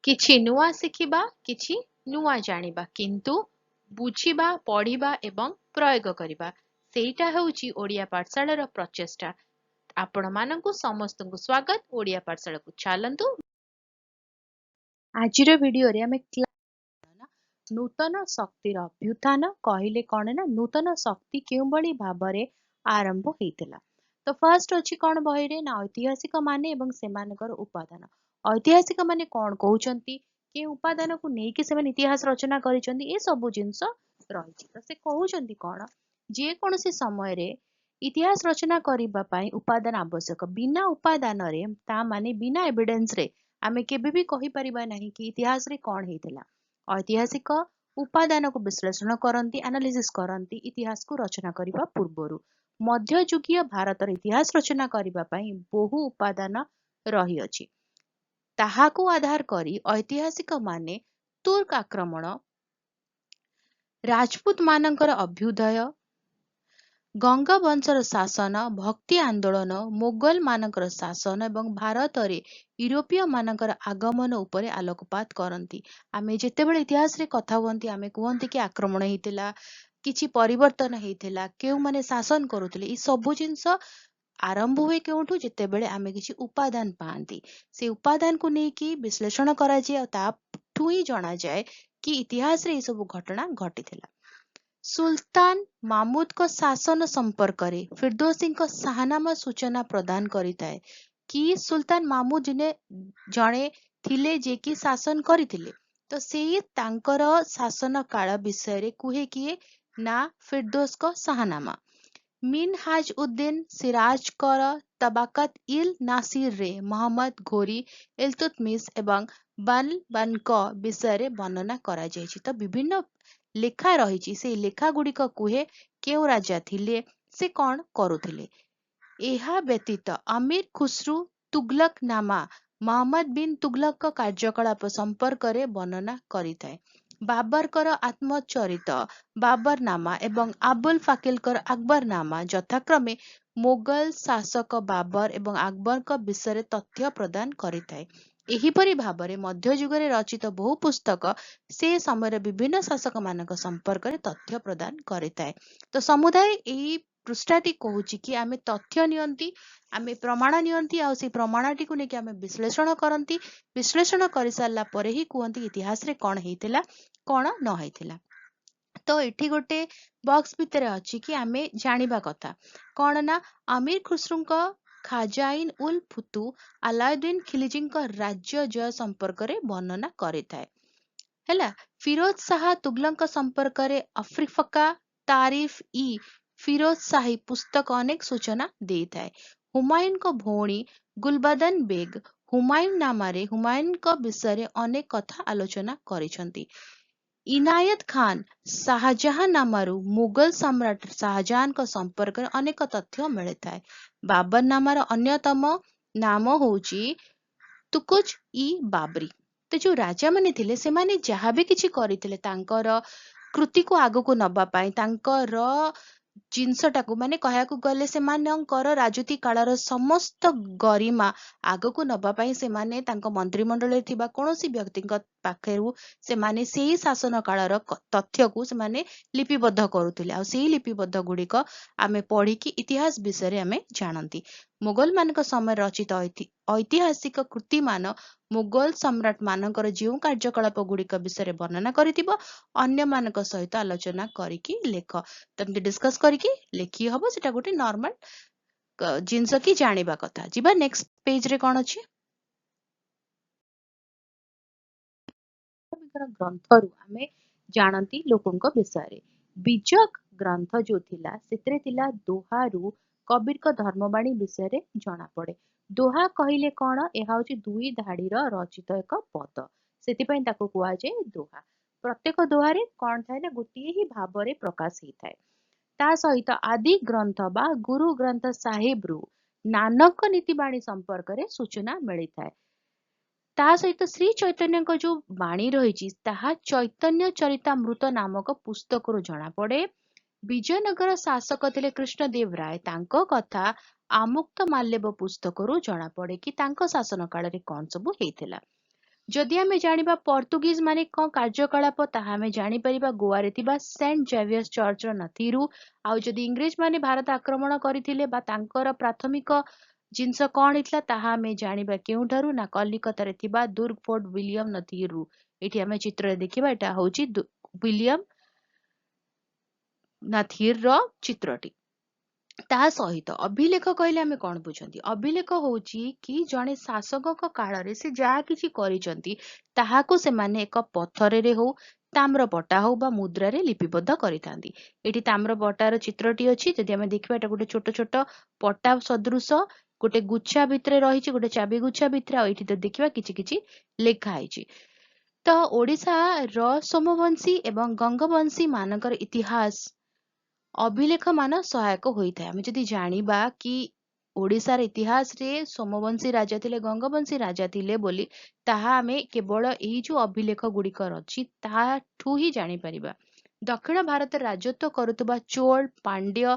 କିଛି ନୂଆ ଶିଖିବା, କିଛି ନୂଆ ଜାଣିବା, କିନ୍ତୁ ବୁଝିବା, ପଢିବା ଏବଂ ପ୍ରୟୋଗ କରିବା, ସେଇଟା ହେଉଛି ଓଡ଼ିଆ ପାଠଶାଳାର ପ୍ରଚେଷ୍ଟା। ଆପଣମାନଙ୍କୁ ସମସ୍ତଙ୍କୁ ସ୍ୱାଗତ ଓଡ଼ିଆ ପାଠଶାଳାକୁ। ଚାଲନ୍ତୁ ଆଜିର ଭିଡିଓରେ ଆମେ ନୂତନ ଶକ୍ତିର ଅଭ୍ୟୁତ୍ଥାନ କହିଲେ କଣ ନା ନୂତନ ଶକ୍ତି କେଉଁଭଳି ଭାବରେ ଆରମ୍ଭ ହେଇଥିଲା। ତ ଫାର୍ଷ୍ଟ ଅଛି କଣ ବହିରେ ନା ଐତିହାସିକ ମାନେ ଏବଂ ସେମାନଙ୍କର ଉପାଦାନ। ଐତିହାସିକ ମାନେ କଣ କହୁଛନ୍ତି, କେଉଁ ଉପାଦାନକୁ ନେଇକି ସେମାନେ ଇତିହାସ ରଚନା କରିଛନ୍ତି, ଏ ସବୁ ଜିନିଷ ରହିଛି। ତ ସେ କହୁଛନ୍ତି କଣ, ଯେକୌଣସି ସମୟରେ ଇତିହାସ ରଚନା କରିବା ପାଇଁ ଉପାଦାନ ଆବଶ୍ୟକ। ବିନା ଉପାଦାନରେ, ତା ମାନେ ବିନା ଏଭିଡେନ୍ସରେ ଆମେ କେବେ ବି କହିପାରିବା ନାହିଁ କି ଇତିହାସରେ କଣ ହେଇଥିଲା। ଐତିହାସିକ ଉପାଦାନକୁ ବିଶ୍ଳେଷଣ କରନ୍ତି, ଆନାଲିସିସ୍ କରନ୍ତି ଇତିହାସକୁ ରଚନା କରିବା ପୂର୍ବରୁ। ମଧ୍ୟଯୁଗୀୟ ଭାରତର ଇତିହାସ ରଚନା କରିବା ପାଇଁ ବହୁ ଉପାଦାନ ରହିଅଛି। ତାହାକୁ ଆଧାର କରି ଐତିହାସିକ ମାନେ ତୁର୍କ ଆକ୍ରମଣ, ରାଜପୁତ ମାନଙ୍କର ଅଭ୍ୟୁଦୟ, ଗଙ୍ଗବଂଶର ଶାସନ, ଭକ୍ତି ଆନ୍ଦୋଳନ, ମୋଗଲ ମାନଙ୍କର ଶାସନ ଏବଂ ଭାରତରେ ୟୁରୋପୀୟ ମାନଙ୍କର ଆଗମନ ଉପରେ ଆଲୋକପାତ କରନ୍ତି। ଆମେ ଯେତେବେଳେ ଇତିହାସରେ କଥା ହୁଅନ୍ତି, ଆମେ କୁହନ୍ତି କି ଆକ୍ରମଣ ହେଇଥିଲା, କିଛି ପରିବର୍ତ୍ତନ ହେଇଥିଲା, କେଉଁମାନେ ଶାସନ କରୁଥିଲେ। ଏ ସବୁ ଜିନିଷ ଆରମ୍ଭ ହୁଏ କେଉଁଠୁ, ଯେତେବେଳେ ଆମେ କିଛି ଉପାଦାନ ପାଆନ୍ତି। ସେ ଉପାଦାନକୁ ନେଇକି ବିଶ୍ଳେଷଣ କରାଯାଏ ଆଉ ତାଠୁ ହିଁ ଜଣାଯାଏ କି ଇତିହାସରେ ଏଇ ସବୁ ଘଟଣା ଘଟିଥିଲା। ସୁଲତାନ ମାମୁଦଙ୍କ ଶାସନ ସମ୍ପର୍କରେ ଫିରଦୋସିଙ୍କ ଶାହନାମା ସୂଚନା ପ୍ରଦାନ କରିଥାଏ କି ସୁଲତାନ ମାମୁଦ ଜଣେ ଥିଲେ ଯେ କି ଶାସନ କରିଥିଲେ। ତ ସେଇ ତାଙ୍କର ଶାସନ କାଳ ବିଷୟରେ କୁହେ କିଏ ନା ଫିରଦୋସଙ୍କ ଶାହନାମା। ମିନହାଜ ଉଦ୍ଦିନ ସିରାଜଙ୍କର ତବାକତ ଇଲ ନାସିରରେ ମହମ୍ମଦ ଘୋରୀ, ଇଲତୁତମିଶ ଏବଂ ବାଲବନଙ୍କ ବିଷୟରେ ବର୍ଣ୍ଣନା କରାଯାଇଛି। ତ ବିଭିନ୍ନ ଲେଖା ରହିଛି, ସେଇ ଲେଖା ଗୁଡିକ କୁହେ କେଉଁ ରାଜା ଥିଲେ, ସେ କଣ କରୁଥିଲେ। ଏହା ବ୍ୟତୀତ ଅମୀର ଖୁସରୁ ତୁଗଲକ ନାମା ମହମ୍ମଦ ବିନ ତୁଗଲକଙ୍କ କାର୍ଯ୍ୟକଳାପ ସମ୍ପର୍କରେ ବର୍ଣ୍ଣନା କରିଥାଏ। ବାବରଙ୍କର ଆତ୍ମଚରିତ ବାବରନାମା ଏବଂ ଆବୁଲ ଫାକିଲଙ୍କର ଆକବରନାମା ଯଥାକ୍ରମେ ମୋଗଲ ଶାସକ ବାବର ଏବଂ ଆକବରଙ୍କ ବିଷୟରେ ତଥ୍ୟ ପ୍ରଦାନ କରିଥାଏ। ଏହିପରି ଭାବରେ ମଧ୍ୟଯୁଗରେ ରଚିତ ବହୁ ପୁସ୍ତକ ସେ ସମୟର ବିଭିନ୍ନ ଶାସକ ମାନଙ୍କ ସମ୍ପର୍କରେ ତଥ୍ୟ ପ୍ରଦାନ କରିଥାଏ। ତ ସମୁଦାୟ ଏହି ପୃଷ୍ଠାଟି କହୁଛି କି ଆମେ ତଥ୍ୟ ନିଅନ୍ତି, ଆମେ ପ୍ରମାଣ ନିଅନ୍ତି, ଆଉ ସେଇ ପ୍ରମାଣଟିକୁ ନେଇକି ଆମେ ବିଶ୍ଳେଷଣ କରନ୍ତି। ବିଶ୍ଳେଷଣ କରିସାରିଲା ପରେ ହିଁ କୁହନ୍ତି ଇତିହାସରେ କଣ ହେଇଥିଲା, କଣ ନ ହେଇଥିଲା। ତ ଏଠି ଗୋଟେ ବକ୍ସ ଭିତରେ ଅଛି କି ଆମେ ଜାଣିବା କଥା କଣ ନା ଅମୀର ଖୁସରୁଙ୍କ ଖାଜାଇନ ଉଲ ଫୁତୁ ଆଲାଉଦ୍ଦିନ ଖିଲଜୀଙ୍କ ରାଜ୍ୟ ଜୟ ସମ୍ପର୍କରେ ବର୍ଣ୍ଣନା କରିଥାଏ। ହେଲା, ଫିରୋଜ ଶାହ ତୁଗଲକଙ୍କ ସମ୍ପର୍କରେ ଅଫ୍ରିଫକା ତାରିଫ ଇ ଫିରୋଜ ଶାହୀ ପୁସ୍ତକ ଅନେକ ସୂଚନା ଦେଇଥାଏ। ହୁମାୟୁନଙ୍କ ଭଉଣୀ ଗୁଲବଦନ ବେଗ ହୁମାୟୁନ ନାମାରେ ହୁମାୟୁନଙ୍କ ବିଷୟରେ ଅନେକ କଥା ଆଲୋଚନା କରିଛନ୍ତି। ଇନାୟତ ଖାନ ଶାହଜାହାନ ନାମାରୁ ମୁଗଲ ସମ୍ରାଟ ଶାହଜାହାନଙ୍କ ସମ୍ପର୍କରେ ଅନେକ ତଥ୍ୟ ମିଳିଥାଏ। ବାବର ନାମାର ଅନ୍ୟତମ ନାମ ହଉଛି ତୁକୁଜ ଇ ବାବରୀ। ତ ଯୋଉ ରାଜାମାନେ ଥିଲେ ସେମାନେ ଯାହା ବି କିଛି କରିଥିଲେ ତାଙ୍କର କୃତିକୁ ଆଗକୁ ନବା ପାଇଁ, ତାଙ୍କର ଜିନିଷଟାକୁ ମାନେ କହିବାକୁ ଗଲେ ସେମାନଙ୍କର ରାଜୁତି କାଳର ସମସ୍ତ ଗରିମା ଆଗକୁ ନବା ପାଇଁ ସେମାନେ ତାଙ୍କ ମନ୍ତ୍ରିମଣ୍ଡଳରେ ଥିବା କୌଣସି ବ୍ୟକ୍ତିଙ୍କ ପାଖରୁ ସେମାନେ ସେଇ ଶାସନ କାଳର ତଥ୍ୟକୁ ସେମାନେ ଲିପିବଦ୍ଧ କରୁଥିଲେ। ଆଉ ସେଇ ଲିପିବଦ୍ଧ ଗୁଡିକ ଆମେ ପଢିକି ଇତିହାସ ବିଷୟରେ ଆମେ ଜାଣନ୍ତି। ମୋଗଲ ମାନଙ୍କ ସମୟରେ ରଚିତ ଐତିହାସିକ କୃତିମାନ ମୋଗଲ ସମ୍ରାଟ ମାନଙ୍କର ଯେଉଁ କାର୍ଯ୍ୟକଳାପ ଗୁଡିକ ବିଷୟରେ ବର୍ଣ୍ଣନା କରିଥିବ, ଅନ୍ୟମାନଙ୍କ ସହିତ ଆଲୋଚନା କରିକି ଲେଖ। ତମେ ଡିସ୍କସ କରିକି ଲେଖି ହବ, ସେଟା ଗୋଟେ ନର୍ମାଲ ଜିନିଷ କି ଜାଣିବା କଥା। ଯିବା ନେକ୍ସଟ ପେଜରେ କଣ ଅଛି। ଗ୍ରନ୍ଥରୁ ଆମେ ଜାଣନ୍ତି ଲୋକଙ୍କ ବିଷୟରେ। ବିଜକ ଗ୍ରନ୍ଥ ଯୋଉ ଥିଲା ସେଥିରେ ଥିଲା ଦୋହାରୁ କବିରଙ୍କ ଧର୍ମବାଣୀ ବିଷୟରେ ଜଣା ପଡେ। ଦୋହା କହିଲେ କଣ, ଏହା ହଉଛି ଦୁଇ ଧାଡିର ରଚିତ ଏକ ପଦ, ସେଥିପାଇଁ ତାକୁ କୁହାଯାଏ ଦୋହା। ପ୍ରତ୍ୟେକ ଦୋହାରେ କଣ ଥାଏ ନା ଗୋଟିଏ ହିଁ ଭାବରେ ପ୍ରକାଶ ହେଇଥାଏ। ତା ସହିତ ଆଦି ଗ୍ରନ୍ଥ ବା ଗୁରୁ ଗ୍ରନ୍ଥ ସାହିବରୁ ନାନକ ନୀତିବାଣୀ ସମ୍ପର୍କରେ ସୂଚନା ମିଳିଥାଏ। ତା ସହିତ ଶ୍ରୀ ଚୈତନ୍ୟଙ୍କ ଯୋଉ ବାଣୀ ରହିଛି ତାହା ଚୈତନ୍ୟ ଚରିତାମୃତ ନାମକ ପୁସ୍ତକରୁ ଜଣା ପଡେ। ବିଜୟନଗର ଶାସକ ଥିଲେ କୃଷ୍ଣଦେବ ରାୟ, ତାଙ୍କ କଥା ଆମୁକ୍ତ ମାଲ୍ୟବ ପୁସ୍ତକରୁ ଜଣା ପଡେ କି ତାଙ୍କ ଶାସନ କାଳରେ କଣ ସବୁ ହେଇଥିଲା। जदि आमे जानिबा पोर्तुगीज माने कौन कार्यकलाप ताहा आमे जानि परिबा गोवा रे थिबा सेंट जेवियर्स चर्च रो नथीरू आउ जदि इंग्रेज माने भारत आक्रमण करिथिले बा तांकर प्राथमिक जिनस कौन इतला ताहा आमे जानिबा केउठारू ना कलिकता रे थिबा दुर्ग फोर्ट विलियम नथीरू। एठी आमे चित्र देखिबा एटा होची विलियम नाथिर रो चित्रटी। ता सहित अभिलेख कहले आमे कौन बुझंती अभिलेख होची कि जणे शासकक काଳରେ से जहा किछि करिसंती ताहाको से माने एक पत्थर रे हो ताम्र पट्टा हो बा मुद्रा रे लिपिबद्ध करितांती। एठी ताम्र पट्टार चित्रटी अछि जदि आमे देखिबा एटा गोटे छोट छोट पट्टा सदृश गोटे गुच्छा भितरे रहिछि गोटे चाबी गुच्छा भितरे आ एठी तो देखिबा किछि किछि लेखा आइछि। ତ ଓଡ଼ିଶାର ସୋମବଂଶୀ ଏବଂ ଗଙ୍ଗବଂଶୀ ମାନଙ୍କର ଇତିହାସ ଅଭିଲେଖ ମାନ ସହାୟକ ହୋଇଥାଏ। ଆମେ ଯଦି ଜାଣିବା କି ଓଡ଼ିଶାର ଇତିହାସରେ ସୋମବଂଶୀ ରାଜା ଥିଲେ ଗଙ୍ଗବଂଶୀ ରାଜା ଥିଲେ ବୋଲି ତାହା ଆମେ କେବଳ ଏଇ ଯୋଉ ଅଭିଲେଖ ଗୁଡ଼ିକର ଅଛି ତାଠୁ ହିଁ ଜାଣିପାରିବା। ଦକ୍ଷିଣ ଭାରତରେ ରାଜତ୍ୱ କରୁଥିବା ଚୋଳ ପାଣ୍ଡ୍ୟ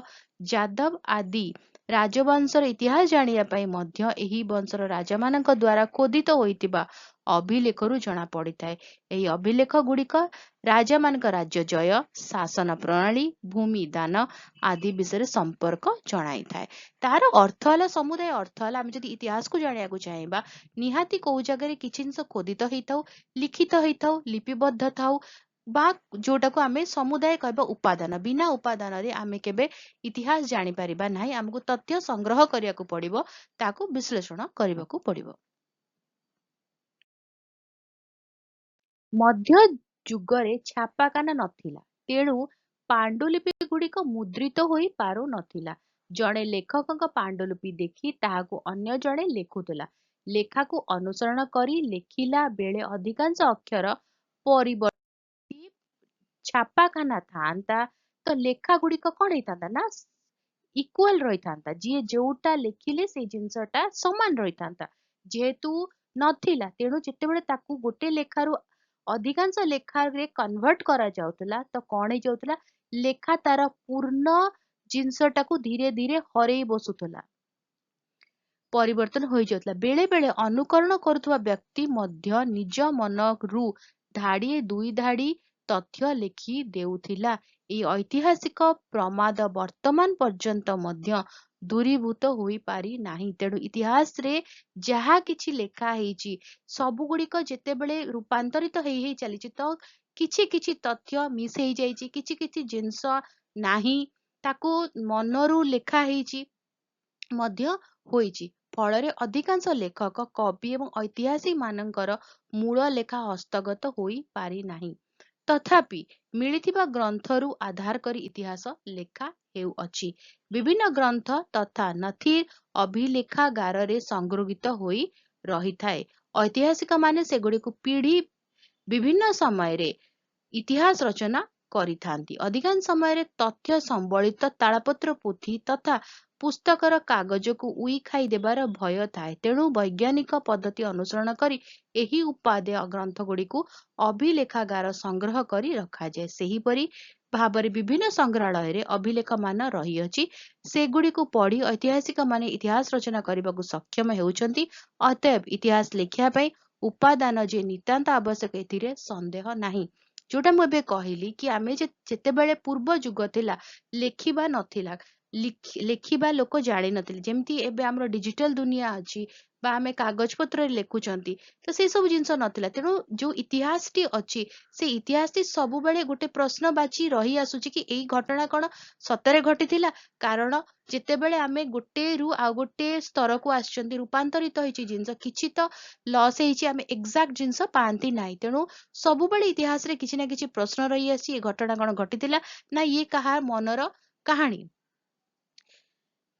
ଯାଦବ ଆଦି ରାଜବଂଶର ଇତିହାସ ଜାଣିବା ପାଇଁ ମଧ୍ୟ ଏହି ବଂଶର ରାଜାମାନଙ୍କ ଦ୍ୱାରା ଖୋଦିତ ହୋଇଥିବା ଅଭିଲେଖରୁ ଜଣା ପଡିଥାଏ। ଏହି ଅଭିଲେଖ ଗୁଡିକ ରାଜାମାନଙ୍କ ରାଜ୍ୟ ଜୟ ଶାସନ ପ୍ରଣାଳୀ ଭୂମି ଦାନ ଆଦି ବିଷୟରେ ସମ୍ପର୍କ ଜଣାଇଥାଏ। ତାର ଅର୍ଥ ହେଲା ସମୁଦାୟ ଅର୍ଥ ହେଲା ଆମେ ଯଦି ଇତିହାସକୁ ଜାଣିବାକୁ ଚାହିଁବା ନିହାତି କୋଉ ଜାଗାରେ କିଛି ଜିନିଷ ଖୋଦିତ ହେଇଥାଉ ଲିଖିତ ହେଇଥାଉ ଲିପିବଦ୍ଧ ଥାଉ ବା ଯୋଉଟାକୁ ଆମେ ସମୁଦାୟ କହିବା ଉପାଦାନ ବିନା ଉପାଦାନରେ ଆମେ କେବେ ଇତିହାସ ଜାଣିପାରିବା ନାହିଁ। ଆମକୁ ତଥ୍ୟ ସଂଗ୍ରହ କରିବାକୁ ପଡିବ ତାକୁ ବିଶ୍ଳେଷଣ କରିବାକୁ ପଡିବ। ମଧ୍ୟ ଯୁଗରେ ଛାପାଖାନା ନଥିଲା ତେଣୁ ପାଣ୍ଡୁଲିପି ଗୁଡିକ ମୁଦ୍ରିତ ହୋଇ ପାରୁନଥିଲା। ଜଣେ ଲେଖକଙ୍କ ପାଣ୍ଡୁଲିପି ଦେଖି ତାହାକୁ ଅନ୍ୟ ଜଣେ ଲେଖୁଥିଲା। ଲେଖାକୁ ଅନୁସରଣ କରି ଲେଖିଲା ବେଳେ ଅଧିକାଂଶ ଅକ୍ଷର ପରିବର୍ତ୍ତି ଛାପାଖାନା ଥାନ୍ତା ତ ଲେଖା ଗୁଡିକ କଣ ହେଇଥାନ୍ତା ନା ଇକ୍ୱାଲ ରହିଥାନ୍ତା। ଯିଏ ଯୋଉଟା ଲେଖିଲେ ସେଇ ଜିନିଷଟା ସମାନ ରହିଥାନ୍ତା। ଯେହେତୁ ନଥିଲା ତେଣୁ ଯେତେବେଳେ ତାକୁ ଗୋଟେ ଲେଖାରୁ ଅଧିକାଂଶ ଲେଖାରେ କନଭର୍ଟ କରାଯାଉଥିଲା ତ କଣ ହେଇଯାଉଥିଲା ଲେଖା ତାର ପୂର୍ଣ୍ଣ ଜିନିଷଟାକୁ ଧୀରେ ଧୀରେ ହରେଇ ବସୁଥିଲା ପରିବର୍ତ୍ତନ ହୋଇଯାଉଥିଲା। ବେଳେ ବେଳେ ଅନୁକରଣ କରୁଥିବା ବ୍ୟକ୍ତି ମଧ୍ୟ ନିଜ ମନରୁ ଧାଡିଏ ଦୁଇ ଧାଡି ତଥ୍ୟ ଲେଖି ଦେଉଥିଲା। ଏହି ଐତିହାସିକ ପ୍ରମାଦ ବର୍ତ୍ତମାନ ପର୍ଯ୍ୟନ୍ତ ମଧ୍ୟ ଦୂରୀଭୂତ ହୋଇପାରି ନାହିଁ। ତେଣୁ ଇତିହାସରେ ଯାହା କିଛି ଲେଖା ହେଇଛି ସବୁ ଗୁଡିକ ଯେତେବେଳେ ରୂପାନ୍ତରିତ ହେଇ ହେଇ ଚାଲିଛି ତ କିଛି କିଛି ତଥ୍ୟ ମିସ୍ ହେଇଯାଇଛି କିଛି କିଛି ଜିନିଷ ନାହିଁ ତାକୁ ମନରୁ ଲେଖା ହେଇଛି ମଧ୍ୟ ହୋଇଛି। ଫଳରେ ଅଧିକାଂଶ ଲେଖକ କବି ଏବଂ ଐତିହାସିକ ମାନଙ୍କର ମୂଳ ଲେଖା ହସ୍ତଗତ ହୋଇପାରିନାହିଁ। ତଥାପି ମିଳିଥିବା ଗ୍ରନ୍ଥରୁ ଆଧାର କରି ଇତିହାସ ଲେଖା ହେଉଅଛି। ବିଭିନ୍ନ ଗ୍ରନ୍ଥ ତଥା ନଥିର ଅଭିଲେଖାଗାରରେ ସଂଗୃହୀତ ହୋଇ ରହିଥାଏ। ଐତିହାସିକ ମାନେ ସେଗୁଡିକୁ ପିଢି ବିଭିନ୍ନ ସମୟରେ ଇତିହାସ ରଚନା କରିଥାନ୍ତି। ଅଧିକାଂଶ ସମୟରେ ତଥ୍ୟ ସମ୍ବଳିତ ତାଳପତ୍ର ପୋଥି ତଥା ପୁସ୍ତକର କାଗଜକୁ ଉଇ ଖାଇ ଦେବାର ଭୟ ଥାଏ। ତେଣୁ ବୈଜ୍ଞାନିକ ପଦ୍ଧତି ଅନୁସରଣ କରି ଏହି ଉପାଦେୟ ଗ୍ରନ୍ଥଗୁଡିକୁ ଅଭିଲେଖାଗାର ସଂଗ୍ରହ କରି ରଖାଯାଏ। ସେହିପରି ଭାବରେ ବିଭିନ୍ନ ସଂଗ୍ରହାଳୟରେ ଅଭିଲେଖ ମାନ ରହିଅଛି। ସେଗୁଡିକୁ ପଢି ଐତିହାସିକ ମାନେ ଇତିହାସ ରଚନା କରିବାକୁ ସକ୍ଷମ ହେଉଛନ୍ତି। ଅତଏବ ଇତିହାସ ଲେଖିବା ପାଇଁ ଉପାଦାନ ଯେ ନିତାନ୍ତ ଆବଶ୍ୟକ ଏଥିରେ ସନ୍ଦେହ ନାହିଁ। ଯୋଉଟା ମୁଁ ଏବେ କହିଲି କି ଆମେ ଯେତେବେଳେ ପୂର୍ବ ଯୁଗ ଥିଲା ଲେଖିବା ନଥିଲା ଲେଖିବା ଲୋକ ଜାଣିନଥିଲେ ଯେମିତି ଏବେ ଆମର ଡିଜିଟାଲ ଦୁନିଆ ଅଛି ବା ଆମେ କାଗଜ ପତ୍ରରେ ଲେଖୁଛନ୍ତି ତ ସେଇ ସବୁ ଜିନିଷ ନଥିଲା। ତେଣୁ ଯୋଉ ଇତିହାସଟି ଅଛି ସେ ଇତିହାସଟି ସବୁବେଳେ ଗୋଟେ ପ୍ରଶ୍ନ ବାଚି ରହି ଆସୁଛି କି ଏଇ ଘଟଣା କଣ ସତରେ ଘଟିଥିଲା। କାରଣ ଯେତେବେଳେ ଆମେ ଗୋଟେ ରୁ ଆଉ ଗୋଟେ ସ୍ତରକୁ ଆସିଛନ୍ତି ରୂପାନ୍ତରିତ ହେଇଛି ଜିନିଷ କିଛି ତ ଲସ୍ ହେଇଛି ଆମେ ଏକ୍ସାକ୍ଟ ଜିନିଷ ପାଆନ୍ତି ନାହିଁ। ତେଣୁ ସବୁବେଳେ ଇତିହାସରେ କିଛି ନା କିଛି ପ୍ରଶ୍ନ ରହି ଆସିଛି ଏ ଘଟଣା କଣ ଘଟିଥିଲା ନା ଇଏ କାହା ମନର କାହାଣୀ।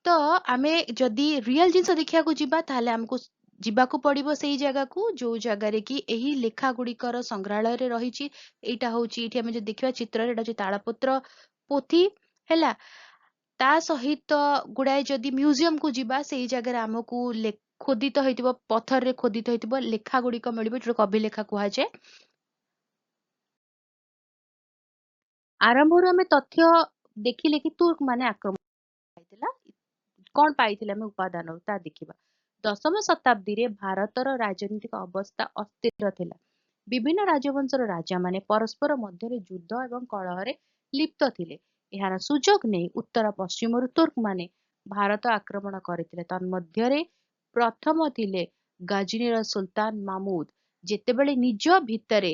ତ ଆମେ ଯଦି ରିଅଲ ଜିନିଷ ଦେଖିବାକୁ ଯିବା ତାହେଲେ ଆମକୁ ଯିବାକୁ ପଡିବ ସେଇ ଜାଗାକୁ ଯୋଉ ଜାଗାରେ କି ଏହି ଲେଖା ଗୁଡିକର ସଂଗ୍ରହାଳୟରେ ରହିଛି। ଏଇଟା ହଉଛି ଏଇଠି ଆମେ ଯଦି ଦେଖିବା ଚିତ୍ରରେ ଏଇଟା ହଉଛି ତାଳପତ୍ର ପୋଥି ହେଲା। ତା ସହିତ ଗୁଡାଏ ଯଦି ମ୍ୟୁଜିୟମ କୁ ଯିବା ସେଇ ଜାଗାରେ ଆମକୁ ଖୋଦିତ ହେଇଥିବ ପଥରରେ ଖୋଦିତ ହେଇଥିବ ଲେଖା ଗୁଡିକ ମିଳିବ ଯୋଉଟାକୁ ଅଭିଲେଖା କୁହାଯାଏ। ଆରମ୍ଭରୁ ଆମେ ତଥ୍ୟ ଦେଖିଲେ କି ତୁର୍କ ମାନେ ଆକ୍ରମଣ ପାଇଥିଲା କଣ ପାଇଥିଲେ ଆମେ ଉପାଦାନରୁ ତା ଦେଖିବା। ଦଶମ ଶତାବ୍ଦୀରେ ଭାରତର ରାଜନୈତିକ ଅବସ୍ଥା ଅସ୍ଥିର ଥିଲା। ବିଭିନ୍ନ ରାଜବଂଶର ରାଜାମାନେ ପରସ୍ପର ମଧ୍ୟରେ ଯୁଦ୍ଧ ଏବଂ କଳହରେ ଲିପ୍ତ ଥିଲେ। ଏହାର ସୁଯୋଗ ନେଇ ଉତ୍ତର ପଶ୍ଚିମରୁ ତୁର୍କମାନେ ଭାରତ ଆକ୍ରମଣ କରିଥିଲେ। ତନ୍ମଧ୍ୟରେ ପ୍ରଥମ ଥିଲେ ଗଜନୀର ସୁଲତାନ ମାମୁଦ। ଯେତେବେଳେ ନିଜ ଭିତରେ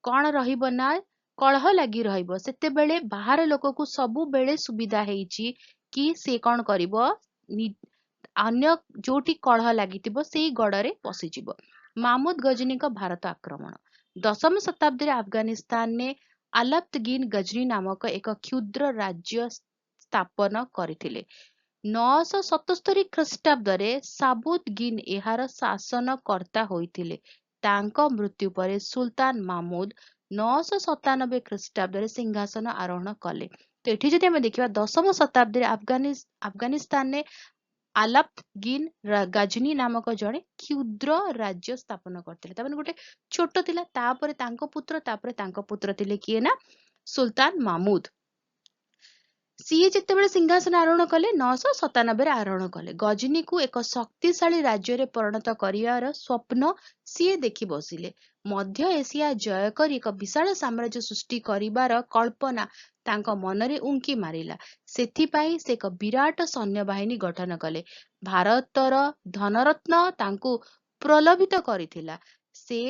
କଣ ରହିବ ନା କଳହ ଲାଗି ରହିବ, ସେତେବେଳେ ବାହାର ଲୋକକୁ ସବୁବେଳେ ସୁବିଧା ହେଇଛି କି ସେ କଣ କରିବ, ଅନ୍ୟ ଯୋଉଠି କଳହ ଲାଗିଥିବ ସେଇ ଗଡରେ ପଶିଯିବ। ମାମୁଦ ଗଜନୀଙ୍କ ଭାରତ ଆକ୍ରମଣ। ଦଶମ ଶତାବ୍ଦୀରେ ଆଫଗାନିସ୍ତାନରେ ଆଲାପ୍ତଗିନ ଗଜନୀ ନାମକ ଏକ କ୍ଷୁଦ୍ର ରାଜ୍ୟ ସ୍ଥାପନ କରିଥିଲେ। 977 ଖ୍ରୀଷ୍ଟାବ୍ଦରେ ସାବୁତଗିନ ଏହାର ଶାସନକର୍ତ୍ତା ହୋଇଥିଲେ। ତାଙ୍କ ମୃତ୍ୟୁ ପରେ ସୁଲତାନ ମାମୁଦ 997 ଖ୍ରୀଷ୍ଟାବ୍ଦରେ ସିଂହାସନ ଆରୋହଣ କଲେ। ତ ଏଠି ଯଦି ଆମେ ଦେଖିବା ଦଶମ ଶତାବ୍ଦୀରେ ଆଫଗାନିସ୍ତାନରେ ଆଲାପ୍ତଗିନ ଗଜନୀ ନାମକ ଜଣେ କ୍ଷୁଦ୍ର ରାଜ୍ୟ ସ୍ଥାପନ କରିଥିଲେ। ତାମାନେ ଗୋଟେ ଛୋଟ ଥିଲା, ତାପରେ ତାଙ୍କ ପୁତ୍ର, ତାପରେ ତାଙ୍କ ପୁତ୍ର ଥିଲେ କିଏ ନା ସୁଲତାନ ମାମୁଦ। ସିଏ ଯେତେବେଳେ ସିଂହାସନ ଆରୋହଣ କଲେ 997ରେ ଆରୋହଣ କଲେ। ଗଜନୀକୁ ଏକ ଶକ୍ତିଶାଳୀ ରାଜ୍ୟରେ ପରିଣତ କରିବାର ସ୍ୱପ୍ନ ସିଏ ଦେଖି ବସିଲେ। ମଧ୍ୟ ଏସିଆ ଜୟ କରି ଏକ ବିଶାଳ ସାମ୍ରାଜ୍ୟ ସୃଷ୍ଟି କରିବାର କଳ୍ପନା ତାଙ୍କ ମନରେ ଉଙ୍କି ମାରିଲା। ସେଥିପାଇଁ ସେ ଏକ ବିରାଟ ସୈନ୍ୟବାହିନୀ ଗଠନ କଲେ। ଭାରତର ଧନରତ୍ନ ତାଙ୍କୁ ପ୍ରଲୋଭିତ କରିଥିଲା। ସେ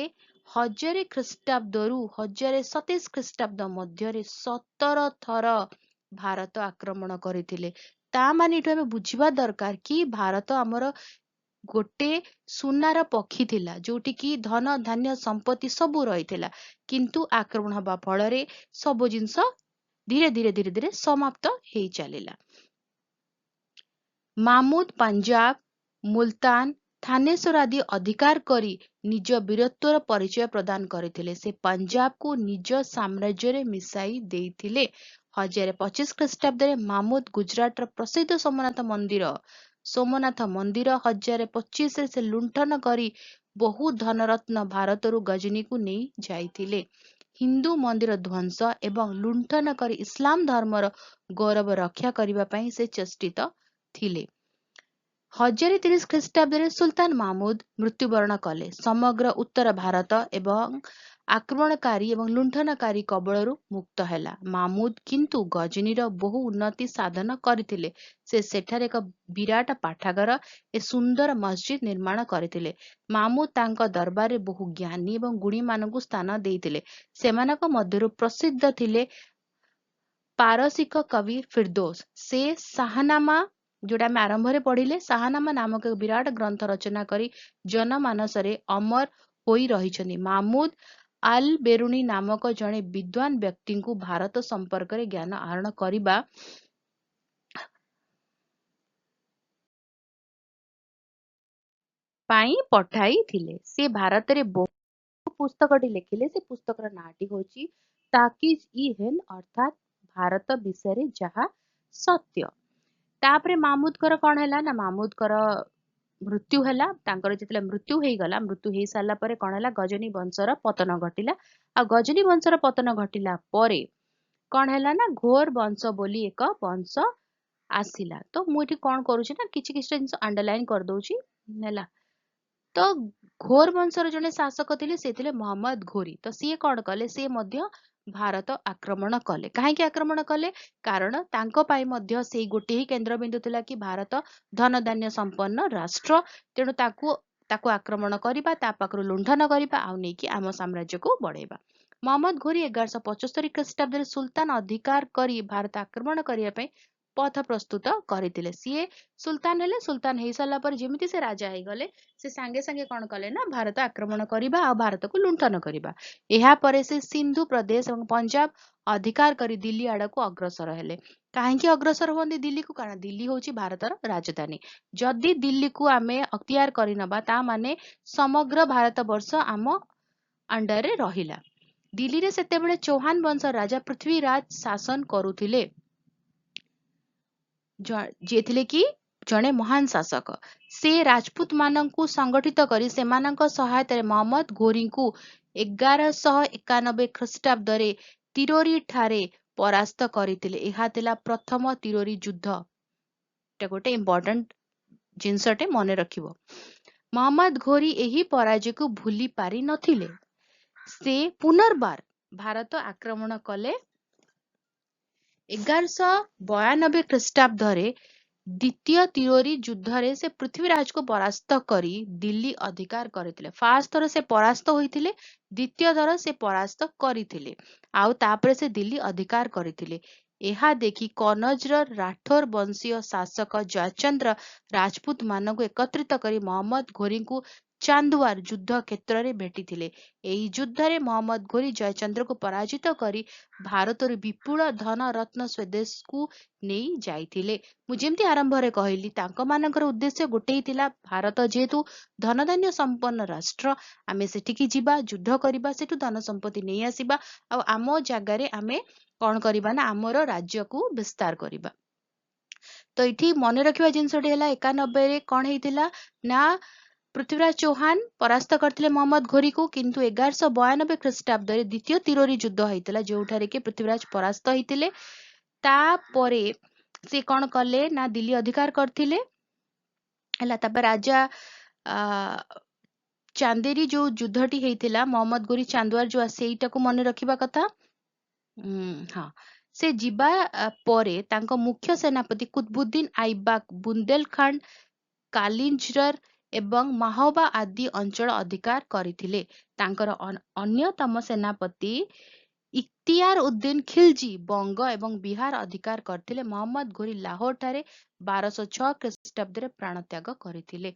1000 ଖ୍ରୀଷ୍ଟାବ୍ଦରୁ 1027 ଖ୍ରୀଷ୍ଟାବ୍ଦ ମଧ୍ୟରେ 17 ଥର ଭାରତ ଆକ୍ରମଣ କରିଥିଲେ। ତା ମାନେ ଏଠୁ ଆମେ ବୁଝିବା ଦରକାର କି ଭାରତ ଆମର ଗୋଟେ ସୁନାର ପକ୍ଷୀ ଥିଲା, ଯୋଉଠି କି ଧନ ଧାନ୍ୟ ସମ୍ପତ୍ତି ସବୁ ରହିଥିଲା, କିନ୍ତୁ ଆକ୍ରମଣ ହବା ଫଳରେ ସବୁ ଜିନିଷ ଧୀରେ ଧୀରେ ଧୀରେ ଧୀରେ ସମାପ୍ତ ହେଇ ଚାଲିଲା। ମାମୁଦ ପଞ୍ଜାବ, ମୁଲତାନ, ଥାନେଶ୍ୱର ଆଦି ଅଧିକାର କରି ନିଜ ବୀରତ୍ୱର ପରିଚୟ ପ୍ରଦାନ କରିଥିଲେ। ସେ ପଞ୍ଜାବକୁ ନିଜ ସାମ୍ରାଜ୍ୟରେ ମିଶାଇ ଦେଇଥିଲେ। 1025 ଖ୍ରୀଷ୍ଟାବ୍ଦରେ ମାମୁଦ ଗୁଜରାଟର ପ୍ରସିଦ୍ଧ ସୋମନାଥ ମନ୍ଦିର 1025ରେ ସେ ଲୁଣ୍ଠନ କରି ବହୁ ଧନରତ୍ନ ଭାରତରୁ ଗଜନୀକୁ ନେଇ ଯାଇଥିଲେ। ହିନ୍ଦୁ ମନ୍ଦିର ଧ୍ୱଂସ ଏବଂ ଲୁଣ୍ଠନ କରି ଇସଲାମ ଧର୍ମର ଗୌରବ ରକ୍ଷା କରିବା ପାଇଁ ସେ ଚେଷ୍ଟିତ ଥିଲେ। 1030 ଖ୍ରୀଷ୍ଟାବ୍ଦରେ ସୁଲତାନ ମାମୁଦ ମୃତ୍ୟୁବରଣ କଲେ। ସମଗ୍ର ଉତ୍ତର ଭାରତ ଏବଂ ଆକ୍ରମଣକାରୀ ଏବଂ ଲୁଣ୍ଠନକାରୀ କବଳରୁ ମୁକ୍ତ ହେଲା। ମାମୁଦ କିନ୍ତୁ ଗଜନୀର ବହୁ ଉନ୍ନତି ସାଧନ କରିଥିଲେ। ସେ ସେଠାରେ ଏକ ବିରାଟ ପାଠାଗାର ଓ ସୁନ୍ଦର ମସଜିଦ ନିର୍ମାଣ କରିଥିଲେ। ମାମୁଦ ତାଙ୍କ ଦରବାରରେ ବହୁ ଜ୍ଞାନୀ ଏବଂ ଗୁଣୀମାନଙ୍କୁ ସ୍ଥାନ ଦେଇଥିଲେ। ସେମାନଙ୍କ ମଧ୍ୟରୁ ପ୍ରସିଦ୍ଧ ଥିଲେ ପାରସିକ କବି ଫିରଦୋସ। ସେ ଶାହନାମା, ଯୋଉଟା ଆମେ ଆରମ୍ଭରେ ପଢିଲେ, ଶାହନାମା ନାମକ ଏକ ବିରାଟ ଗ୍ରନ୍ଥ ରଚନା କରି ଜନମାନସରେ ଅମର ହୋଇ ରହିଛନ୍ତି। ମାମୁଦ ଆଲ ବେରୁଣି ନାମକ ଜଣେ ବିଦ୍ୱାନ ବ୍ୟକ୍ତିଙ୍କୁ ଭାରତ ସମ୍ପର୍କରେ ଜ୍ଞାନ ଆହରଣ କରିବା ପାଇଁ ପଠାଇଥିଲେ। ସେ ଭାରତରେ ବହୁ ପୁସ୍ତକଟି ଲେଖିଲେ। ସେ ପୁସ୍ତକର ନାଁଟି ହେଉଛି ତାକିଜ ଇ ହିନ୍ଦ, ଅର୍ଥାତ୍ ଭାରତ ବିଷୟରେ ଯାହା ସତ୍ୟ। ତାପରେ ମାମୁଦଙ୍କର କଣ ହେଲା ନା, ମାମୁଦଙ୍କର ମୃତ୍ୟୁ ହେଲା। ତାଙ୍କର ଯେତେବେଳେ ମୃତ୍ୟୁ ହେଇଗଲା, ମୃତ୍ୟୁ ହେଇ ସାରିଲା ପରେ କଣ ହେଲା, ଗଜନୀ ବଂଶର ପତନ ଘଟିଲା। ଆଉ ଗଜନୀ ବଂଶର ପତନ ଘଟିଲା ପରେ କଣ ହେଲା ନା, ଘୋର ବଂଶ ବୋଲି ଏକ ବଂଶ ଆସିଲା। ତ ମୁଁ ଏଠି କଣ କରୁଛି ନା, କିଛି କିଛିଟା ଜିନିଷ ଅଣ୍ଡରଲାଇନ କରିଦଉଛି ହେଲା। ତ ଘୋର ବଂଶର ଜଣେ ଶାସକ ଥିଲେ, ସେ ଥିଲେ ମହମ୍ମଦ ଘୋରୀ। ତ ସିଏ କଣ କଲେ, ସିଏ ମଧ୍ୟ ଭାରତ ଆକ୍ରମଣ କଲେ। କାହିଁକି ଆକ୍ରମଣ କଲେ? କାରଣ ତାଙ୍କ ପାଇଁ ମଧ୍ୟ ସେଇ ଗୋଟିଏ ହିଁ କେନ୍ଦ୍ରବିନ୍ଦୁ ଥିଲା କି ଭାରତ ଧନ ଧାନ୍ୟ ସମ୍ପନ୍ନ ରାଷ୍ଟ୍ର। ତେଣୁ ତାକୁ ଆକ୍ରମଣ କରିବା, ତା ପାଖରୁ ଲୁଣ୍ଠନ କରିବା, ଆଉ ନେଇକି ଆମ ସାମ୍ରାଜ୍ୟକୁ ବଢେଇବା। ମହମ୍ମଦ ଘୋରୀ 1175 ଖ୍ରୀଷ୍ଟାବ୍ଦରେ ସୁଲତାନ ଅଧିକାର କରି ଭାରତ ଆକ୍ରମଣ କରିବା ପାଇଁ ପଥ ପ୍ରସ୍ତୁତ କରିଥିଲେ। ସିଏ ସୁଲତାନ ହେଲେ। ସୁଲତାନ ହେଇସାରିଲା ପରେ ଯେମିତି ସେ ରାଜା ହେଇଗଲେ, ସେ ସାଙ୍ଗେ ସାଙ୍ଗେ କଣ କଲେ ନା, ଭାରତ ଆକ୍ରମଣ କରିବା ଆଉ ଭାରତକୁ ଲୁଣ୍ଠନ କରିବା। ଏହା ପରେ ସେ ସିନ୍ଧୁ ପ୍ରଦେଶ ଏବଂ ପଞ୍ଜାବ ଅଧିକାର କରି ଦିଲ୍ଲୀ ଆଡକୁ ଅଗ୍ରସର ହେଲେ। କାହିଁକି ଅଗ୍ରସର ହୁଅନ୍ତି ଦିଲ୍ଲୀକୁ? କାରଣ ଦିଲ୍ଲୀ ହଉଛି ଭାରତର ରାଜଧାନୀ। ଯଦି ଦିଲ୍ଲୀକୁ ଆମେ ଅକ୍ତିଆର କରିନବା, ତା ମାନେ ସମଗ୍ର ଭାରତ ବର୍ଷ ଆମ ଅଣ୍ଡରରେ ରହିଲା। ଦିଲ୍ଲୀରେ ସେତେବେଳେ ଚୌହାନ ବଂଶ ରାଜା ପୃଥ୍ୱୀରାଜ ଶାସନ କରୁଥିଲେ, ଯିଏ ଥିଲେ କି ଜଣେ ମହାନ ଶାସକ। ସେ ରାଜପୁତ ମାନଙ୍କୁ ସଂଗଠିତ କରି ସେମାନଙ୍କ ସହାୟତାରେ ମହମ୍ମଦ ଘୋରୀଙ୍କୁ 1191 ଖ୍ରୀଷ୍ଟାବ୍ଦରେ ତିରୋରୀ ଠାରେ ପରାସ୍ତ କରିଥିଲେ। ଏହା ଥିଲା ପ୍ରଥମ ତିରୋରୀ ଯୁଦ୍ଧ। ଏଟା ଗୋଟେ ଇମ୍ପୋର୍ଟାଣ୍ଟ जिनसटे मन रखिबो। मोहम्मद घोरी एही पराजय को भूली पारी नथिले। से पुनर्बार भारत आक्रमण कले। 1192 ख्रीष्टाब्दरे द्वितीय तिरोरी युद्धरे से पृथ्वीराज को परास्त करी दिल्ली अधिकार करथिले। फास्ट थर से परास्त होइथिले, द्वितीय थर से परास्त करिथिले आउ तापरे से दिल्ली अधिकार करिथिले। ଏହା ଦେଖି କନୌଜର ରାଠୋର ବଂଶୀୟ ଶାସକ ଜୟଚନ୍ଦ୍ର ରାଜପୁତ ମାନଙ୍କୁ ଏକତ୍ରିତ କରି ମହମ୍ମଦ ଘୋରୀଙ୍କୁ ଚାନ୍ଦୁଆର ଯୁଦ୍ଧ କ୍ଷେତ୍ରରେ ଭେଟିଥିଲେ। ଏହି ଯୁଦ୍ଧରେ ମହମ୍ମଦ ଘୋରୀ ଜୟଚନ୍ଦ୍ରକୁ ପରାଜିତ କରି ଭାରତରୁ ବିପୁଳ ଧନ ରତ୍ନ ସ୍ୱଦେଶକୁ ନେଇ ଯାଇଥିଲେ। ମୁଁ ଯେମିତି ଆରମ୍ଭରେ କହିଲି ତାଙ୍କ ମାନଙ୍କର ଉଦ୍ଦେଶ୍ୟ ଗୋଟେ ହିଁ ଥିଲା, ଭାରତ ଯେହେତୁ ଧନଧାନ୍ୟ ସମ୍ପନ୍ନ ରାଷ୍ଟ୍ର, ଆମେ ସେଠିକି ଯିବା, ଯୁଦ୍ଧ କରିବା, ସେଠୁ ଧନ ସମ୍ପତ୍ତି ନେଇ ଆସିବା ଆଉ ଆମ ଜାଗାରେ ଆମେ କଣ କରିବା ନା ଆମର ରାଜ୍ୟକୁ ବିସ୍ତାର କରିବା। ତ ଏଠି ମନେ ରଖିବା ଜିନିଷଟି ହେଲା 91 ରେ କଣ ହେଇଥିଲା ନା ପୃଥ୍ୱୀରାଜ ଚୌହାନ ପରାସ୍ତ କରିଥିଲେ ମହମ୍ମଦ ଘୋରୀକୁ, କିନ୍ତୁ 1192 ଖ୍ରୀଷ୍ଟାବ୍ଦରେ ଦ୍ୱିତୀୟ ତିରୋରୀ ଯୁଦ୍ଧ ହେଇଥିଲା ଯେଉଁଠାରେ କି ପୃଥ୍ୱୀରାଜ ପରାସ୍ତ ହେଇଥିଲେ। ତାପରେ ସେ କଣ କଲେ ନା ଦିଲ୍ଲୀ ଅଧିକାର କରିଥିଲେ ହେଲା। ତାପରେ ରାଜା ଚାନ୍ଦେରୀ ଯୋଉ ଯୁଦ୍ଧଟି ହେଇଥିଲା ମହମ୍ମଦ ଘୋରୀ ଚାନ୍ଦୁଆର ଯୋଉ ସେଇଟାକୁ ମନେ ରଖିବା କଥା। ହଁ, ସେ ଯିବା ପରେ ତାଙ୍କ ମୁଖ୍ୟ ସେନାପତି କୁତବୁଦ୍ଦିନ ଆଇବାକ ବୁନ୍ଦେଲଖଣ୍ଡ, କାଲିଞ୍ଜର ଏବଂ ମାହୋବା ଆଦି ଅଞ୍ଚଳ ଅଧିକାର କରିଥିଲେ। ତାଙ୍କର ଅନ୍ୟତମ ସେନାପତି ଇଖତିୟାର ଉଦ୍ଦିନ ଖିଲଜୀ ବଙ୍ଗ ଏବଂ ବିହାର ଅଧିକାର କରିଥିଲେ। ମହମ୍ମଦ ଘୋରୀ ଲାହୋର ଠାରେ 1206 ଖ୍ରୀଷ୍ଟାବ୍ଦରେ ପ୍ରାଣତ୍ୟାଗ କରିଥିଲେ।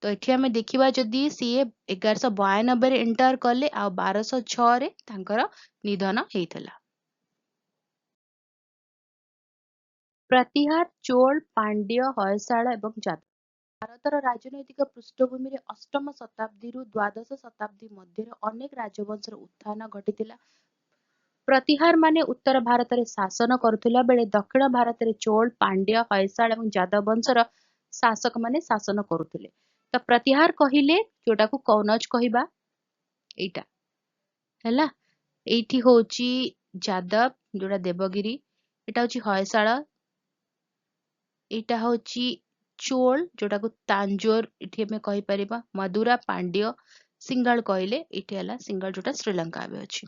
ତ ଏଠି ଆମେ ଦେଖିବା ଯଦି ସିଏ 1192 ରେ ଏଣ୍ଟର କଲେ ଆଉ 1206 ରେ ତାଙ୍କର ନିଧନ ହେଇଥିଲା। ପ୍ରତିହାର, ଚୋଳ, ପାଣ୍ଡ୍ୟ, ହୟଶାଳ ଏବଂ ଯାଦବ। ଭାରତର ରାଜନୈତିକ ପୃଷ୍ଠଭୂମିରେ ଅଷ୍ଟମ ଶତାବ୍ଦୀରୁ ଦ୍ୱାଦଶ ଶତାବ୍ଦୀ ମଧ୍ୟରେ ଅନେକ ରାଜବଂଶର ଉତ୍ଥାନ ଘଟିଥିଲା। ପ୍ରତିହାର ମାନେ ଉତ୍ତର ଭାରତରେ ଶାସନ କରୁଥିଲା ବେଳେ ଦକ୍ଷିଣ ଭାରତରେ ଚୋଳ, ପାଣ୍ଡ୍ୟ, ହୟଶାଳ ଏବଂ ଯାଦବ ବଂଶର ଶାସକମାନେ ଶାସନ କରୁଥିଲେ। ତ ପ୍ରତିହାର କହିଲେ ଯୋଉଟାକୁ କନୌଜ କହିବା ଏଇଟା ହେଲା। ଏଇଠି ହଉଛି ଯାଦବ ଯୋଉଟା ଦେବଗିରି, ଏଇଟା ହଉଛି ହୟଶାଳ, ଏଇଟା ହଉଛି ଚୋଳ ଯୋଉଟାକୁ ତାଞ୍ଜୋର ଏଠି ଆମେ କହିପାରିବା, ମଦୁରା ପାଣ୍ଡ୍ୟ, ସିଂହଳ କହିଲେ ଏଇଠି ହେଲା ସିଂହଳ ଯୋଉଟା ଶ୍ରୀଲଙ୍କା ଏବେ ଅଛି।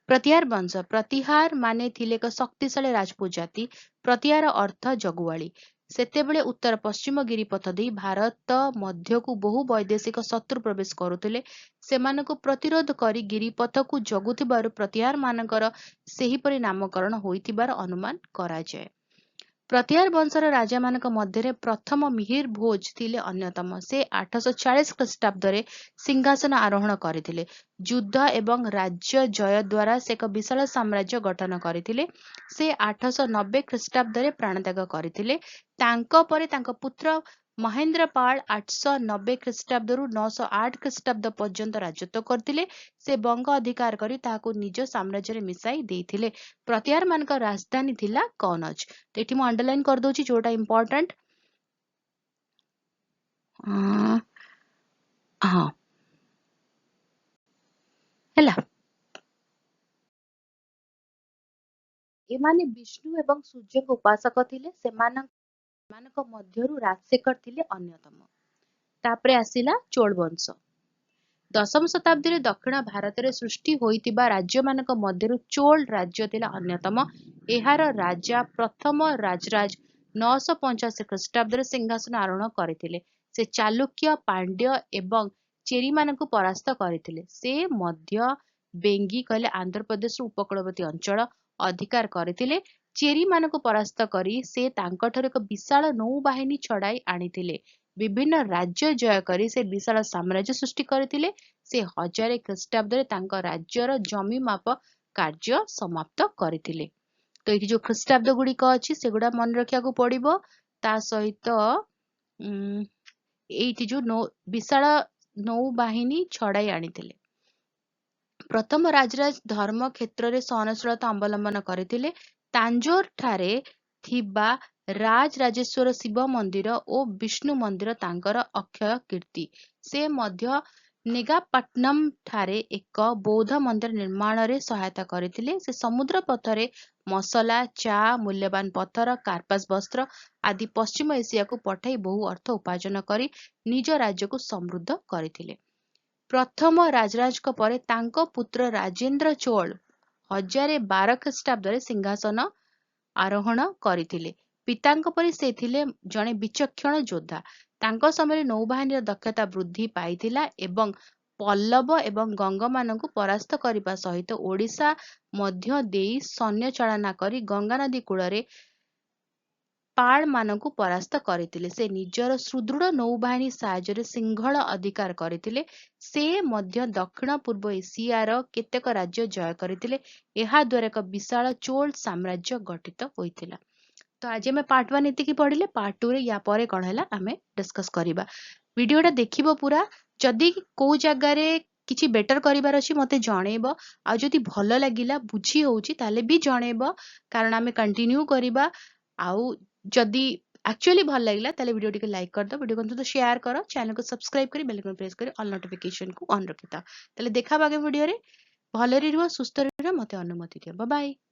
ପ୍ରତିହାର ବଂଶ, ପ୍ରତିହାର ମାନେ ଥିଲେ ଏକ ଶକ୍ତିଶାଳୀ ରାଜପୁତ ଜାତି। ପ୍ରତିହାର ଅର୍ଥ ଜଗୁଆଳି। ସେତେବେଳେ ଉତ୍ତର ପଶ୍ଚିମ ଗିରିପଥ ଦେଇ ଭାରତ ମଧ୍ୟକୁ ବହୁ ବୈଦେଶିକ ଶତ୍ରୁ ପ୍ରବେଶ କରୁଥିଲେ। ସେମାନଙ୍କୁ ପ୍ରତିରୋଧ କରି ଗିରିପଥକୁ ଜଗୁଥିବାରୁ ପ୍ରତିହାର ମାନଙ୍କର ସେହିପରି ନାମକରଣ ହୋଇଥିବାର ଅନୁମାନ କରାଯାଏ। ପ୍ରତିହାର ବଂଶର ରାଜାମାନଙ୍କ ମଧ୍ୟରେ ପ୍ରଥମ ମିହିର ଭୋଜ ଥିଲେ ଅନ୍ୟତମ। ସେ 840 ଖ୍ରୀଷ୍ଟାବ୍ଦରେ ସିଂହାସନ ଆରୋହଣ କରିଥିଲେ। ଯୁଦ୍ଧ ଏବଂ ରାଜ୍ୟ ଜୟ ଦ୍ୱାରା ସେ ଏକ ବିଶାଳ ସାମ୍ରାଜ୍ୟ ଗଠନ କରିଥିଲେ। ସେ 890 ଖ୍ରୀଷ୍ଟାବ୍ଦରେ ପ୍ରାଣତ୍ୟାଗ କରିଥିଲେ। ତାଙ୍କ ପରେ ତାଙ୍କ ପୁତ୍ର ମହେନ୍ଦ୍ରପାଳ 890 ଖ୍ରୀଷ୍ଟାବ୍ଦରୁ 908 ଖ୍ରୀଷ୍ଟାବ୍ଦ ପର୍ଯ୍ୟନ୍ତ ରାଜତ୍ୱ କରିଥିଲେ। ସେ ବଙ୍ଗ ଅଧିକାର କରି ତାହାକୁ ନିଜ ସାମ୍ରାଜ୍ୟରେ ମିଶାଇ ଦେଇଥିଲେ। ପ୍ରତିହାର ମାନଙ୍କ ରାଜଧାନୀ ଥିଲା କନୌଜ। ତ ଏଠି ମୁଁ ଅଣ୍ଡରଲାଇନ କରିଦଉଛି ଯୋଉଟା ଇମ୍ପୋର୍ଟାଣ୍ଟ। ହଁ ହେଲା। ଏମାନେ ବିଷ୍ଣୁ ଏବଂ ସୂର୍ଯ୍ୟଙ୍କ ଉପାସକ ଥିଲେ। ସେମାନଙ୍କ ମଧ୍ୟରୁ ରାଜଶେଖର ଥିଲେ ଅନ୍ୟତମ। ତାପରେ ଆସିଲା ଚୋଳ ବଂଶ। ଦଶମ ଶତାବ୍ଦୀରେ ଦକ୍ଷିଣ ଭାରତରେ ସୃଷ୍ଟି ହୋଇଥିବା ରାଜ୍ୟମାନଙ୍କ ମଧ୍ୟରୁ ଚୋଳ ରାଜ୍ୟ ଥିଲା ଅନ୍ୟତମ। ଏହାର ରାଜା ପ୍ରଥମ ରାଜରାଜ 985 ଖ୍ରୀଷ୍ଟାବ୍ଦରେ ସିଂହାସନ ଆରୋହଣ କରିଥିଲେ। ସେ ଚାଲୁକ୍ୟ, ପାଣ୍ଡ୍ୟ ଏବଂ ଚେରିମାନଙ୍କୁ ପରାସ୍ତ କରିଥିଲେ। ସେ ମଧ୍ୟ ବେଙ୍ଗୀ କହିଲେ ଆନ୍ଧ୍ରପ୍ରଦେଶର ଉପକୂଳବର୍ତ୍ତୀ ଅଞ୍ଚଳ ଅଧିକାର କରିଥିଲେ। ଚେରିମାନଙ୍କୁ ପରାସ୍ତ କରି ସେ ତାଙ୍କଠାରୁ ଏକ ବିଶାଳ ନୌବାହିନୀ ଛଡାଇ ଆଣିଥିଲେ। ବିଭିନ୍ନ ରାଜ୍ୟ ଜୟ କରି ସେ ବିଶାଳ ସାମ୍ରାଜ୍ୟ ସୃଷ୍ଟି କରିଥିଲେ। ସେ 1000 ଖ୍ରୀଷ୍ଟାବ୍ଦରେ ତାଙ୍କ ରାଜ୍ୟର ଜମି ମାପ କାର୍ଯ୍ୟ ସମାପ୍ତ କରିଥିଲେ। ତ ଏଠି ଯୋଉ ଖ୍ରୀଷ୍ଟାବ୍ଦ ଗୁଡିକ ଅଛି ସେଗୁଡା ମନେ ରଖିବାକୁ ପଡିବ। ତା ସହିତ ଏଇଠି ଯୋଉ ବିଶାଳ ନୌବାହିନୀ ଛଡାଇ ଆଣିଥିଲେ। ପ୍ରଥମ ରାଜରାଜ ଧର୍ମ କ୍ଷେତ୍ରରେ ସହନଶୀଳତା ଅବଲମ୍ବନ କରିଥିଲେ। ତାଞ୍ଜୋର ଠାରେ ଥିବା ରାଜରାଜେଶ୍ୱର ଶିବ ମନ୍ଦିର ଓ ବିଷ୍ଣୁ ମନ୍ଦିର ତାଙ୍କର ଅକ୍ଷୟ କୀର୍ତ୍ତି। ସେ ମଧ୍ୟ ନେଗାପଟ୍ଟନମ ଠାରେ ଏକ ବୌଦ୍ଧ ମନ୍ଦିର ନିର୍ମାଣରେ ସହାୟତା କରିଥିଲେ। ସେ ସମୁଦ୍ର ପଥରେ ମସଲା, ଚା, ମୂଲ୍ୟବାନ ପଥର, କାର୍ପାସ ବସ୍ତ୍ର ଆଦି ପଶ୍ଚିମ ଏସିଆକୁ ପଠାଇ ବହୁ ଅର୍ଥ ଉପାର୍ଜନ କରି ନିଜ ରାଜ୍ୟକୁ ସମୃଦ୍ଧ କରିଥିଲେ। ପ୍ରଥମ ରାଜରାଜଙ୍କ ପରେ ତାଙ୍କ ପୁତ୍ର ରାଜେନ୍ଦ୍ର ଚୋଳ 1012 ଖ୍ରୀଷ୍ଟାବ୍ଦରେ ସିଂହାସନ ଆରୋହଣ କରିଥିଲେ। ପିତାଙ୍କ ପରି ସେ ଥିଲେ ଜଣେ ବିଚକ୍ଷଣ ଯୋଦ୍ଧା। ତାଙ୍କ ସମୟରେ ନୌବାହିନୀର ଦକ୍ଷତା ବୃଦ୍ଧି ପାଇଥିଲା ଏବଂ ପଲ୍ଲବ ଏବଂ ଗଙ୍ଗମାନଙ୍କୁ ପରାସ୍ତ କରିବା ସହିତ ଓଡ଼ିଶା ମଧ୍ୟ ଦେଇ ସୈନ୍ୟ ଚାଳନା କରି ଗଙ୍ଗାନଦୀ କୂଳରେ ପାଳମାନଙ୍କୁ ପରାସ୍ତ କରିଥିଲେ। ସେ ନିଜର ସୁଦୃଢ଼ ନୌବାହିନୀ ସାହାଯ୍ୟରେ ସିଂହଳ ଅଧିକାର କରିଥିଲେ। ସେ ମଧ୍ୟ ଦକ୍ଷିଣ ପୂର୍ବ ଏସିଆର କେତେକ ରାଜ୍ୟ ଜୟ କରିଥିଲେ। ଏହା ଦ୍ୱାରା ଏକ ବିଶାଳ ଚୋଳ ସାମ୍ରାଜ୍ୟ ଗଠିତ ହୋଇଥିଲା। ତ ଆଜି ଆମେ ପାର୍ଟ 1 ଏତିକି ପଢିଲେ। ପାର୍ଟ 2 ରେ ୟା ପରେ କଣ ହେଲା ଆମେ ଡିସ୍କସ୍ କରିବା। ଭିଡିଓଟା ଦେଖିବ ପୁରା। ଯଦି କୋଉ ଜାଗାରେ କିଛି ବେଟର କରିବାର ଅଛି ମତେ ଜଣେଇବ। ଆଉ ଯଦି ଭଲ ଲାଗିଲା ବୁଝି ହଉଛି ତାହେଲେ ବି ଜଣେଇବ, କାରଣ ଆମେ କଣ୍ଟିନ୍ୟू କରିବା। ଆଉ ଯଦି ଆକ୍ଚୁଆଲି ଭଲ ଲାଗିଲା ତାହେଲେ ଭିଡିଓ ଟିକେ ଲାଇକ୍ କରିଦବ, ଭିଡିଓ को शेयर करो, चैनल को सब्सक्राइब करी बेल आइकन प्रेस करी ऑल नोटिफिकेशन को ऑन रखिता। ताले देखा आगे वीडियो रे। भलरे रुह, सुस्थ रुह, मते अनुमति दियो। Bye bye.